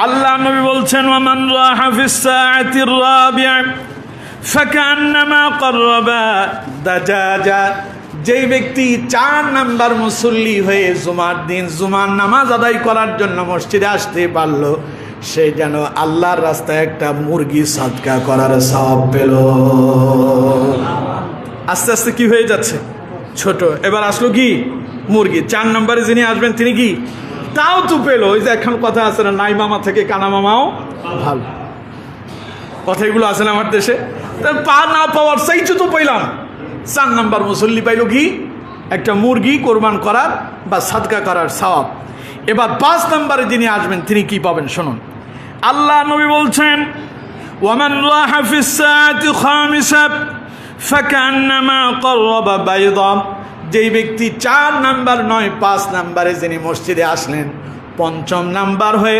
আল্লাহ নবী বলছেন ওয়ামান রাহা ফিস সাআতির রাবি'a ফাকান্নামা ক্বাররাবা দাজাজা। যেই ব্যক্তি 4 নাম্বার মুসল্লি হয়ে জুমার দিন জুমার নামাজ আদায় করার জন্য মসজিদে আসতে পারলো, সে যেন আল্লাহর রাস্তায় একটা মুরগি সাদকা করার সওয়াব পেল। আস্তে আস্তে কি হয়ে যাচ্ছে, ছোট। এবার আসলো কি মুরগি। 4 নম্বরে যিনি আসবেন তিনি কি তাও তো পেলো। ওই যে এখন কথা আছে না, নাই মামা থেকে কানা মামাও ভালো, কথাগুলো আছে না আমার দেশে। তার পা না পাওয়ার চাইতে তো পাইলাম। 4 নাম্বার মুসল্লি পাইল কি একটা মুরগি কোরবান করার বা সাদকা করার সওয়াব। এবার 5 নম্বরে যিনি আসবেন তিনি কি পাবেন শুনুন। আল্লাহ নবী বলছেন ওয়ামান রাহা ফিস সাআতি খামিসা ফাকান্নামা ক্বাররাবা বাইদা। যেই ব্যক্তি 4 নাম্বার নয় 5 নাম্বারে যিনি মসজিদে আসলেন, 5ম নাম্বার হয়ে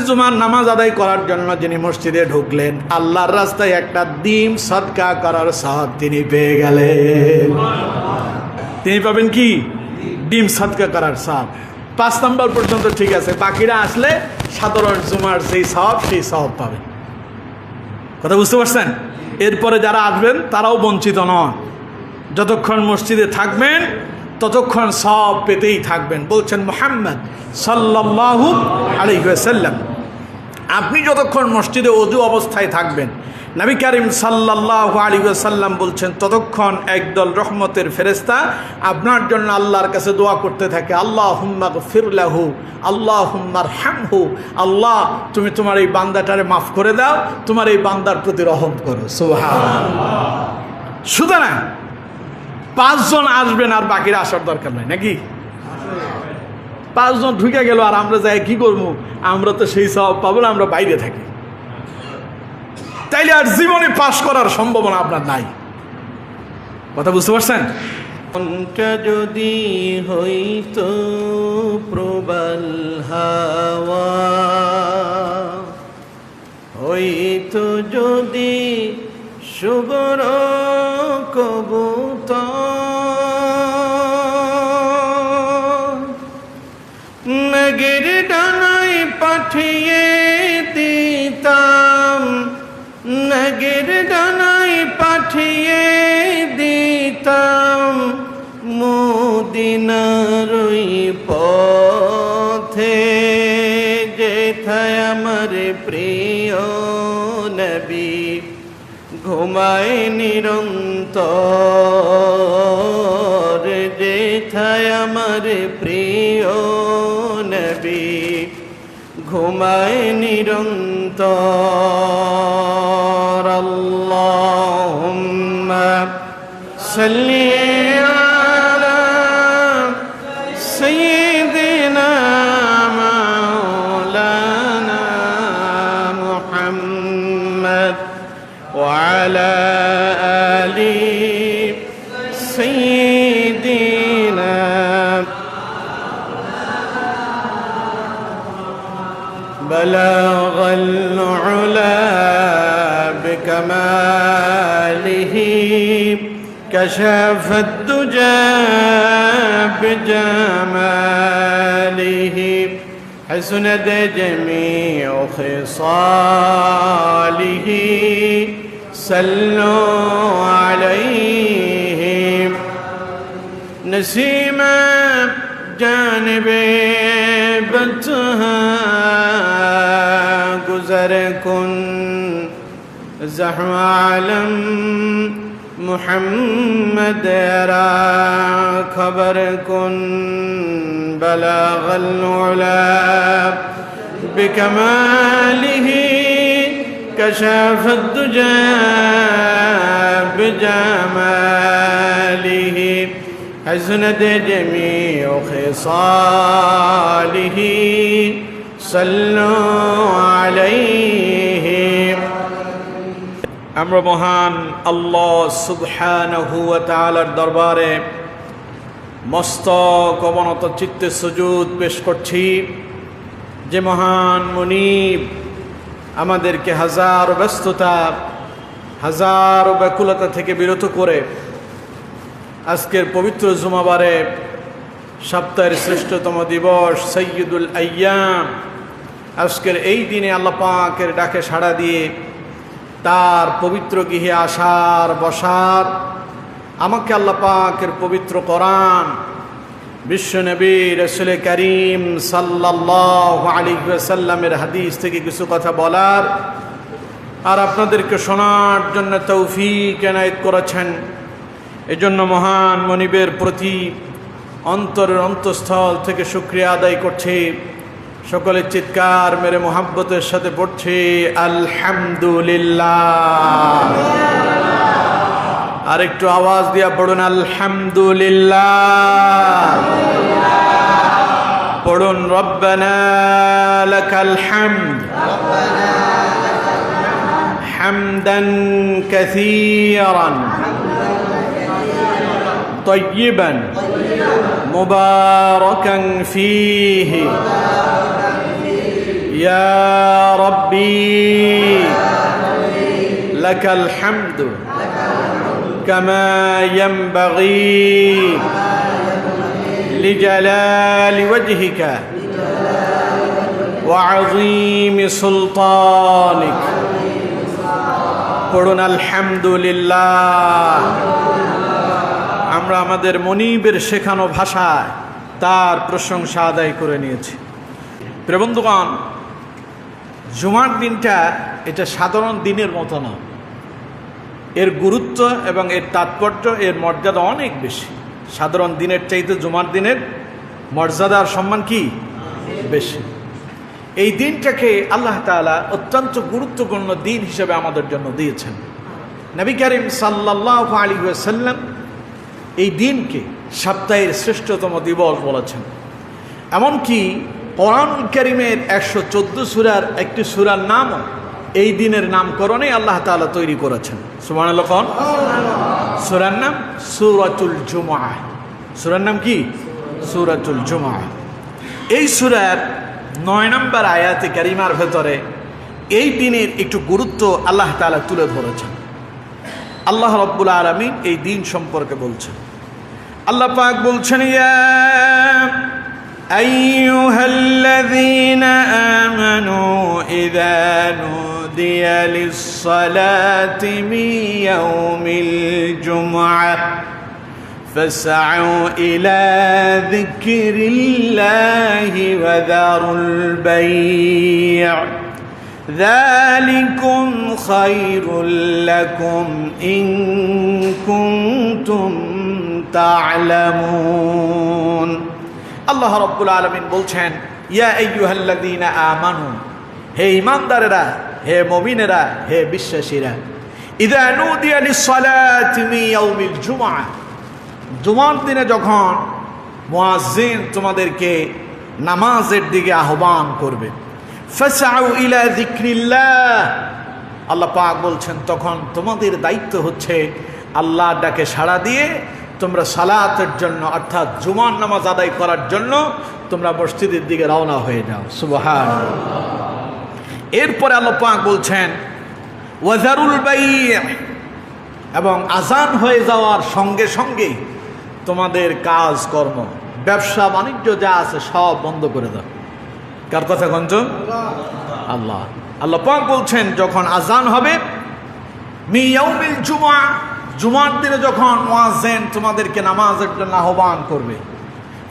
জুমার নামাজ আদায় করার জন্য যিনি মসজিদে ঢুকলেন, আল্লাহর রাস্তায় একটা ডিম সাদকা করার সওয়াব তিনি পেয়ে গেলেন। তিনি পাবেন কি ডিম সাদকা করার সওয়াব। 5 নাম্বার পর্যন্ত ঠিক আছে, বাকিরা আসলে সাধারণ জুমার সেই সওয়াব পাবে। কথা বুঝতে পারছেন? এরপরে যারা আসবেন তারাও বঞ্চিত নন। যতক্ষণ মসজিদে থাকবেন ততক্ষণ সওয়াব পেতেই থাকবেন। বলছেন মুহাম্মদ সাল্লাল্লাহু আলাইহি ওয়াসাল্লাম, আপনি যতক্ষণ মসজিদে ওযু অবস্থায় থাকবেন, নবী করিম সাল্লাল্লাহু আলাইহি ওয়াসাল্লাম বলছেন ততক্ষণ একদল রহমতের ফেরেশতা আপনার জন্য আল্লাহর কাছে দোয়া করতে থাকে, আল্লাহুম্মা গফির লাহু, আল্লাহুম্মা আরহামহু। আল্লাহ তুমি তোমার এই বান্দাটারে মাফ করে দাও, তোমার এই বান্দার প্রতি রহম করো। সুবহানাল্লাহ। সুতরাং 5 জন আসবেন আর বাকিরা আসার দরকার নাই নাকি? 5 জন ঢুকে গেল আর আমরা যাই কি করবো? আমরা তো সেই সওয়াব পাবো না, আমরা বাইরে থাকি। তাইলে আর জীবনে পাশ করার সম্ভাবনা আপনার নাই। কথা বুঝতে পারছেন? মনটা যদি হইতো প্রবল হাওয়া, হইতো যদি সুবর কবুতর, মেঘের ডানায় পাঠিয়ে দিতাম, মেঘের ডানায় পাঠিয়ে দিতাম মদিনার ওই পথে, যেথায় আমার প্রিয় নবী ঘুমায় নিরন্তর, যেথায় আমার প্রিয় নবী ঘুমায় নিরন্তর। আল্লাহুম্মা সাল্লি আলা সাইয়্যিদিনা মাওলানা মুহাম্মদ ওয়া আলা আলি সাইয়্যিদিনা بلغ العلا بكماله، كشف الدجى بجماله، حسنت جميع خصاله، صلوا عليه نسيم جانب بتها گزر کن، زحم عالم محمد را خبر کن، بلغ العلا بکماله، کشف الدجى بجماله، حسنت جميع خصاله، صلوا عليه। আমরা মহান আল্লাহ সুবহানাহু ওয়া তাআলার দরবারে মস্তক অবনত চিত্তে সুজুদ পেশ করছি, যে মহান মুনিব আমাদেরকে হাজার ব্যস্ততা হাজার ব্যাকুলতা থেকে বিরত করে আজকের পবিত্র জুমাবারে সপ্তাহের শ্রেষ্ঠতম দিবস সৈয়দুল আইয়াম আজকের এই দিনে আল্লাহ পাকের ডাকে সাড়া দিয়ে তার পবিত্র গৃহে আসার বসার, আমাকে আল্লাহ পাকের পবিত্র কোরআন, বিশ্বনবী রাসূল করিম সাল্লাল্লাহু আলাইহি ওয়াসাল্লামের হাদিস থেকে কিছু কথা বলার আর আপনাদেরকে শোনার জন্য তৌফিক এনায়েত করেছেন। এজন্য মহান মনিবের প্রতি অন্তরের অন্তঃস্থল থেকে শুকরিয়া আদায় করছি। সকলে চিৎকার মেরে মোহাব্বতের সাথে পড়ছে আলহামদুলিল্লাহ। আর একটু আওয়াজ দিয়া পড়ুন আলহামদুলিল্লাহ। পড়ুন রব্বানা লাকাল হামদ হামদান কাসীরান طيبا مباركا فيه يا ربي لك الحمد كما ينبغي لجلال وجهك وعظيم سلطانك قولنا الحمد لله। আমরা আমাদের মনিবের শেখানো ভাষায় তার প্রশংসা আদায় করে নিয়েছি। প্রিয় বন্ধুগণ, জুমার দিনটা এটা সাধারণ দিনের মতো না, এর গুরুত্ব এবং এর তাৎপর্য, এর মর্যাদা অনেক বেশি। সাধারণ দিনের চাইতে জুমার দিনের মর্যাদা আর সম্মান কি বেশি। এই দিনটাকে আল্লাহ তাআলা অত্যন্ত গুরুত্বপূর্ণ দিন হিসেবে আমাদের জন্য দিয়েছেন। নবী করিম সাল্লাল্লাহু আলাইহি ওয়াসাল্লাম এই দিনকে সপ্তাহের শ্রেষ্ঠতম দিবস বলেছেন। এমনকি কোরআনুল কারীমের 114 সূরার একটি সূরার নামও এই দিনের নামকরণে আল্লাহ তাআলা তৈরি করেছেন। সুবহানাল্লাহ। কোন সূরার নাম? সূরাতুল জুমআহ। সূরার নাম কি? সূরাতুল জুমআহ। এই সূরার 9 নম্বর আয়াতে কারিমার ভেতরে এই দিনের একটু গুরুত্ব আল্লাহ তাআলা তুলে ধরেছেন। আল্লাহ রাব্বুল আলামিন এই দিন সম্পর্কে বলছেন। আল্লাহ পাক বলছেন, ইয়া আইয়ুহাল্লাযীনা আমানু ইযা নুদিয়া লিস-সালাতি মিন ইয়াউমিল জুমআহ ফাসআউ ইলা যিকরিল্লাহি ওয়া যারুল বাই'। ذلكم خير لكم إن كنتم تعلمون। আল্লাহ রাব্বুল আলামিন বলছেন, ইয়া আইয়ুহাল্লাযীনা আমানু, হে ঈমানদারেরা, হে মুমিনেরা, হে বিশ্বাসীরা, ইযা নুদিয়া লিস-সালাতি মিন ইয়াউমিল জুমআহ, জুমার দিনে যখন মুয়াজ্জিন তোমাদেরকে নামাজের দিকে আহ্বান করবে, ফাসআউ ইলা যিকরিল্লাহ, আল্লাহ পাক বলছেন তখন তোমাদের দায়িত্ব হচ্ছে আল্লাহর ডাকে সাড়া দিয়ে তোমরা সালাতের জন্য, অর্থাৎ জুমার নামাজ আদায় করার জন্য তোমরা মসজিদের দিকে রওনা হয়ে যাও। সুবহানাল্লাহ। এরপরে আল্লাহ পাক বলছেন ওয়া যারুল বাই', এবং আজান হয়ে যাওয়ার সঙ্গে সঙ্গে তোমাদের কাজকর্ম, ব্যবসা বাণিজ্য যা আছে সব বন্ধ করে দাও। কার কথা গঞ্জ? আল্লাহ। আল্লাহ পাক বলছেন যখন আজান হবে মিন ইয়াউমিল জুমআহ, জুমার দিনে যখন মুয়াজ্জিন তোমাদেরকে নামাজের জন্য আহ্বান করবে,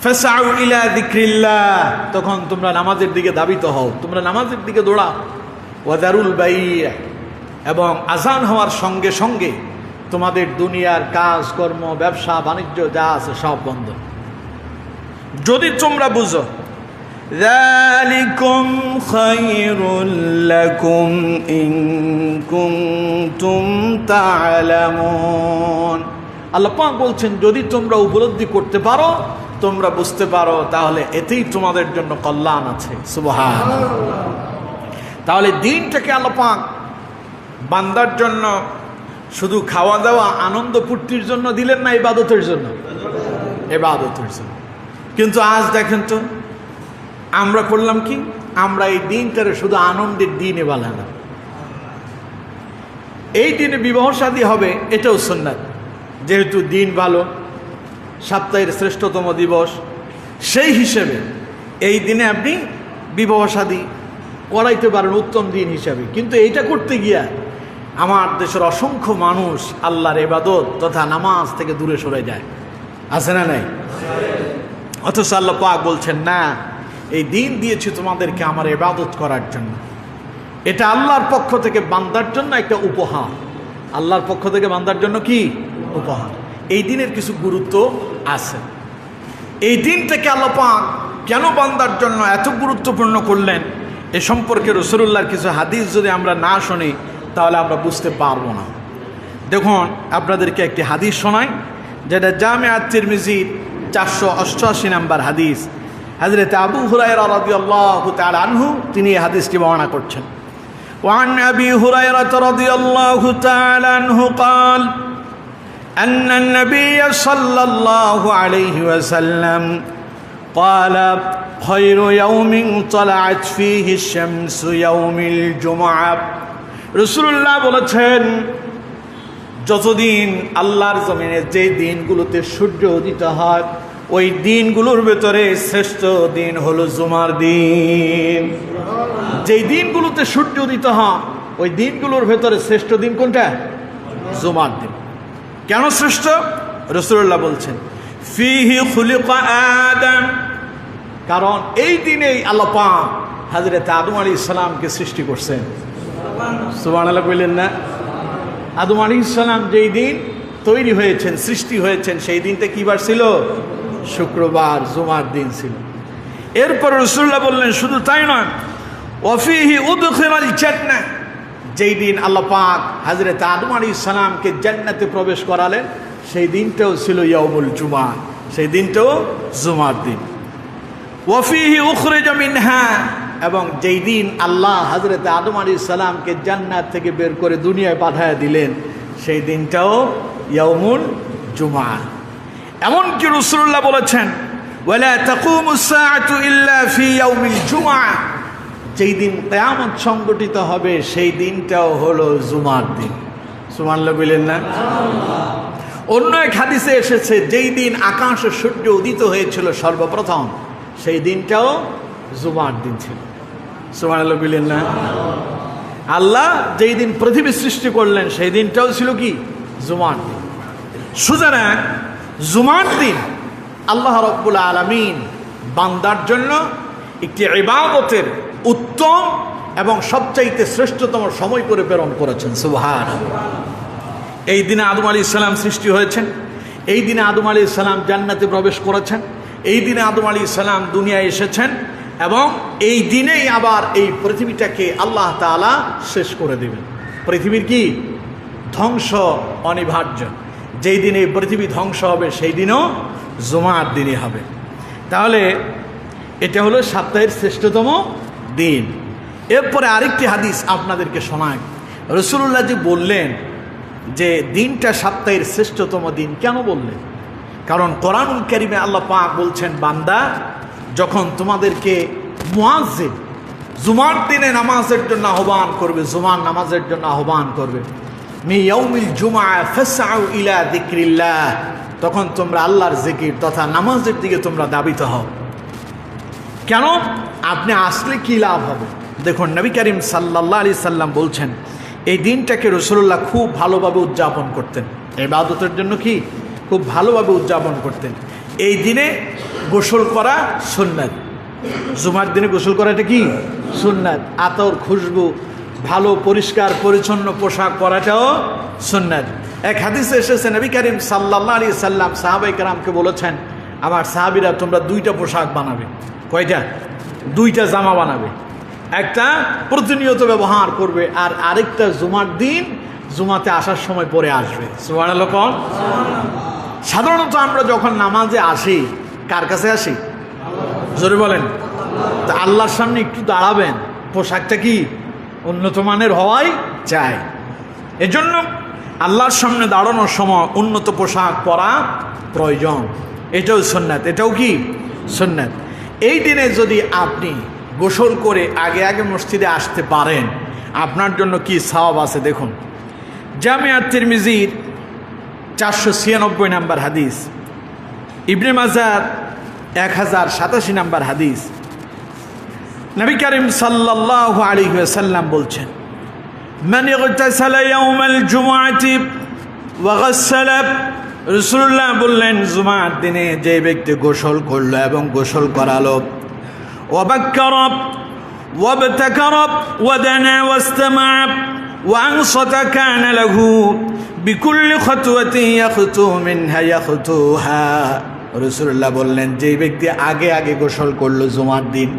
ফাসআউ ইলা যিকরিল্লাহ, তখন তোমরা নামাজের দিকে ধাবিত হও, তোমরা নামাজের দিকে দৌড়াও। ওয়া যারুল বাই', এবং আজান হওয়ার সঙ্গে সঙ্গে তোমাদের দুনিয়ার কাজকর্ম, ব্যবসা বাণিজ্য যা আছে সব বন্ধ। যদি তোমরা বুঝো ذلكم خير لكم إن كنتم تعلمون, আল্লাহ পাক বলছেন যদি তোমরা উপলব্ধি করতে পারো, তোমরা বুঝতে পারো, তাহলে এতেই তোমাদের জন্য কল্যাণ আছে। সুবহানাল্লাহ। তাহলে দিনটাকে আল্লাহ পাক বান্দার জন্য শুধু খাওয়া দাওয়া আনন্দ ফুর্তির জন্য দিলেন না, ইবাদতের জন্য, ইবাদতের জন্য। কিন্তু আজ দেখেন তো আমরা করলাম কি, আমরা এই দিনটারে শুধু আনন্দের দিনে বানালাম। এই দিনে বিবাহ শাদী হবে, এটাও সুন্নাত, যেহেতু দিন ভালো, সপ্তাহের শ্রেষ্ঠতম দিবস, সেই হিসেবে এই দিনে আপনি বিবাহ শাদী করাইতে পারেন উত্তম দিন হিসাবে, কিন্তু এইটা করতে গিয়া আমার দেশের অসংখ্য মানুষ আল্লাহর ইবাদত তথা নামাজ থেকে দূরে সরে যায়, আছে না নাই? অথচ আল্লাহ পাক বলছেন না, এই দিন দিয়েছি তোমাদেরকে আমার ইবাদত করার জন্য, এটা আল্লাহর পক্ষ থেকে বান্দার জন্য একটা উপহার। আল্লাহর পক্ষ থেকে বান্দার জন্য কি উপহার? এই দিনের কিছু গুরুত্ব আছে। এই দিনটাকে আল্লাহ পাক কেন বান্দার জন্য এত গুরুত্বপূর্ণ করলেন, এ সম্পর্কে রাসূলুল্লাহর কিছু হাদিস যদি আমরা না শুনি তাহলে আমরা বুঝতে পারবো না। দেখুন, আপনাদেরকে একটি হাদিস শোনাই, যেটা জামে আত-তিরমিজির 488 নম্বর হাদিস। হযরত আবু হুরায়রা রাদিয়াল্লাহু তাআলা আনহু তিনি এই হাদিসটি বর্ণনা করছেন। وعن أبي هريرة رضي الله تعالى عنه قال أن النبي صلى الله عليه وسلم قال خير يوم طلعت فيه الشمس يوم الجمعة। রাসূলুল্লাহ বলেছেন, যতদিন আল্লাহর জমিনে যে দিনগুলোতে সূর্য উদিত হয় ওই দিনগুলোর ভেতরে শ্রেষ্ঠ দিন হলো জুমার দিন। যেই দিনগুলোতে সূর্য উদিত হয় ওই দিনগুলোর ভেতরে শ্রেষ্ঠ দিন কোনটা? জুমার দিন। কেন শ্রেষ্ঠ? রাসূলুল্লাহ বলছেন, ফিহি খুলিকা আদম, কারণ এই দিনেই আল্লাহ পাক হযরত আদম আলাইহিস সালামকে সৃষ্টি করছেন। সুবহানাল্লাহ বললেন না? আদম আলাইহিস সালাম যেই দিন তৈরি হয়েছেন, সৃষ্টি হয়েছেন, সেই দিনটা কি বার ছিল? শুক্রবার, জুমার দিন ছিল। এরপর রাসূলুল্লাহ বললেন, শুধু তাই নয়, ওয়াফিহি উদখিলাল জান্নাহ, যেই দিন আল্লাহ পাক হযরত আদম আলাইহিস সালামকে জান্নাতে প্রবেশ করালেন সেই দিনটাও ছিল ইয়াউমুল জুমা, সেই দিনটাও জুমার দিন। ওয়াফিহি উখরিজা মিনহা, এবং যেই দিন আল্লাহ হযরত আদম আলাইহিস সালামকে জান্নাত থেকে বের করে দুনিয়ায় পাঠিয়ে দিলেন সেই দিনটাও ইয়াউমুল জুমা। এমনকি রাসূলুল্লাহ বলেছেন, ওয়ালা তাকুমুস সাআতু ইল্লা ফি ইয়াউমিল জুমা, যেই দিন কিয়ামত সংগঠিত হবে সেই দিনটাও হলো জুমার দিন। সুবহানাল্লাহ বলেন না? অন্য এক হাদিসে এসেছে, যেই দিন আকাশে সূর্য উদিত হয়েছিল সর্বপ্রথম সেই দিনটাও জুমার দিন ছিল। সুবহানাল্লাহ বলেন না? আল্লাহ যেই দিন পৃথিবী সৃষ্টি করলেন সেই দিনটাও ছিল কি? জুমার দিন। সুতরাং জুমার দিন আল্লাহ রাব্বুল আলামিন বান্দার জন্য একটি ইবাদতের উত্তম এবং সবচাইতে শ্রেষ্ঠতম সময় করে প্রেরণ করেছেন। সুবহানাল্লাহ। এই দিনে আদম আলাইহিস সালাম সৃষ্টি হয়েছেন, এই দিনে আদম আলাইহিস সালাম জান্নাতে প্রবেশ করেছেন, এই দিনে আদম আলাইহিস সালাম দুনিয়ায় এসেছেন, এবং এই দিনেই আবার এই পৃথিবীটাকে আল্লাহ তাআলা শেষ করে দেবেন। পৃথিবীর কি ধ্বংস অনিবার্য, যেই দিনে পৃথিবী ধ্বংস হবে সেই দিনও জুমার দিনই হবে। তাহলে এটা হলো সপ্তাহের শ্রেষ্ঠতম দিন। এরপরে আরেকটি হাদিস আপনাদেরকে শোনায়। রাসূলুল্লাহ যে বললেন যে দিনটা সপ্তাহের শ্রেষ্ঠতম দিন, কেন বললেন? কারণ কোরআনুল কারীমে আল্লাহ পাক বলছেন, বান্দা যখন তোমাদেরকে মুয়াজ্জিন জুমার দিনে নামাজের জন্য আহ্বান করবে, জুমার নামাজের জন্য আহ্বান করবে, মি ইয়াউমিল জুমআ ফাসআউ ইলা যিকরিল্লাহ, তখন তোমরা আল্লাহর জিকির তথা নামাজের দিকে তোমরা দাবিত হও। কেন? আপনি আসলে কি লাভ হবে? দেখুন, নবী করিম সাল্লাল্লাহু আলাইহি সাল্লাম বলছেন, এই দিনটাকে রাসূলুল্লাহ খুব ভালোভাবে উদযাপন করতেন, ইবাদতের জন্য কি খুব ভালোভাবে উদযাপন করতেন। এই দিনে গোসল করা সুন্নাত, জুমার দিনে গোসল করাটা কি সুন্নাত। আতর, খুশবু, ভালো পরিষ্কার পরিচ্ছন্ন পোশাক পরাটাও সুন্নাত। এক হাদিসে এসেছে, নবী করিম সাল্লাল্লাহু আলাইহি সাল্লাম সাহাবায়ে কেরামকে বলেছেন, আমার সাহাবীরা তোমরা দুইটা পোশাক বানাবে। কয়টা? দুইটা জামা বানাবে, একটা প্রতিনিয়ত ব্যবহার করবে আর আরেকটা জুমার দিন জুমাতে আসার সময় পরে আসবে। সুবহানাল্লাহ। সাধারণত আমরা যখন নামাজে আসি কার কাছে আসি? জোরে বলেন। তা আল্লাহর সামনে একটু দাঁড়াবেন, পোশাকটা কি উন্নত মানের হওয়াই চাই। এজন্য আল্লাহর সামনে দাঁড়ানোর সময় উন্নত পোশাক পরা প্রয়োজন। এটাও সুন্নাত, এটাও কি সুন্নাত। এই দিনে যদি আপনি গোসল করে আগে আগে মসজিদে আসতে পারেন আপনার জন্য কি সওয়াব আছে। দেখুন, জামে আত-তিরমিজির 496 নম্বর হাদিস, ইবনে মাজাহ 1087 নম্বর হাদিস, নবী করিম সাল্লাল্লাহু আলাইহি ওয়াসাল্লাম বলছেন, মান ইগতাসালা ইয়াউমাল জুমআতি ওয়া গাসসালা, রাসূলুল্লাহ বললেন জুমার দিনে যে ব্যক্তি গোসল করলো এবং গোসল করালো, ওয়া বাক্কারা ওয়া বাতাকারা ওয়া দানা ওয়াস্তামা ওয়া আনসাতা কানা লাহু বিকুল্লি খাতওয়াতিন ইয়াখতু মিনহা ইয়াখতুহা। রাসূলুল্লাহ বললেন যে ব্যক্তি আগে আগে গোসল করলো জুমার দিন,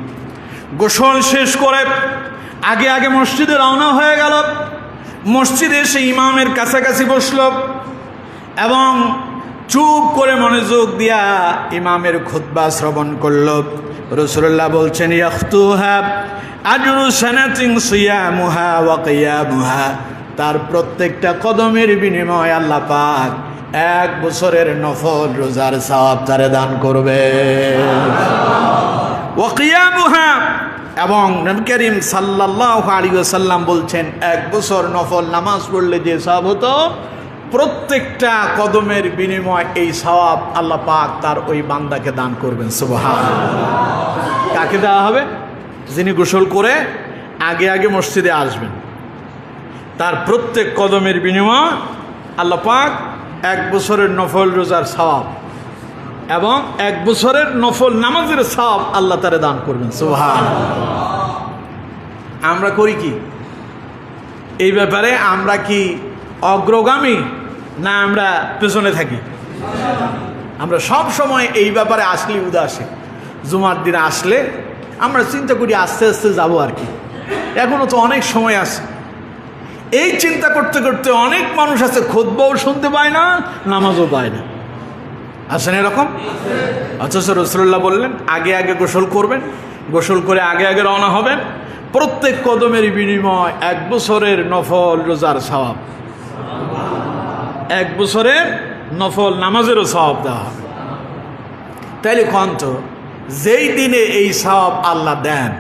গোসল শেষ করে আগে আগে মসজিদে রওনা হয়ে গেল, মসজিদে এসে ইমামের কাছাকাছি বসল এবং চুপ করে মনোযোগ দিয়া ইমামের খুতবা শ্রবণ করল, রাসূলুল্লাহ বলছেন ইয়াখতুহা আজরু সানাতিন সিয়ামুহা ওয়া কিয়ামুহা, তার প্রত্যেকটা কদমের বিনিময়ে আল্লাহ পাক 1 বছরের নফল রোজার সওয়াব তারে দান করবে। ওয়া কিয়ামুহা, এবং নবী করিম সাল্লাল্লাহু আলাইহি ওয়াসাল্লাম বলছেন 1 বছর নফল নামাজ পড়লে যে সওয়াব হতো, প্রত্যেকটা কদমের বিনিময় এই সওয়াব আল্লাহ পাক তার ওই বান্দাকে দান করবেন। সুবহানাল্লাহ। কাকে দেওয়া হবে? যিনি গোসল করে আগে আগে মসজিদে আসবেন, তার প্রত্যেক কদমের বিনিময় আল্লাহ পাক 1 বছরের নফল রোজার সওয়াব এবং 1 বছরের নফল নামাজের সওয়াব আল্লাহ তারে দান করবেন। সুবহানাল্লাহ। আমরা করি কি এই ব্যাপারে? আমরা কি অগ্রগামী না আমরা পেছনে থাকি? আমরা সব সময় এই ব্যাপারে আসলে উদাসীন। জুমার দিন আসলে আমরা চিন্তা করি আস্তে আস্তে যাবো আর কি, এখনো তো অনেক সময় আছে। এই চিন্তা করতে করতে অনেক মানুষ আছে খুতবাও শুনতে পায় না, নামাজও পায় না। আছেন এরকম? অথচ রাসূলুল্লাহ বললেন আগে আগে গোসল করবেন, গোসল করে আগে আগে রওনা হবেন, প্রত্যেক কদমের বিনিময় 1 বছরের নফল রোজার সওয়াব, 1 বছরের নফল নামাজেরও সওয়াব দেওয়া হবে। তাইলে কন্ত যেই দিনে এই সওয়াব আল্লাহ দেন,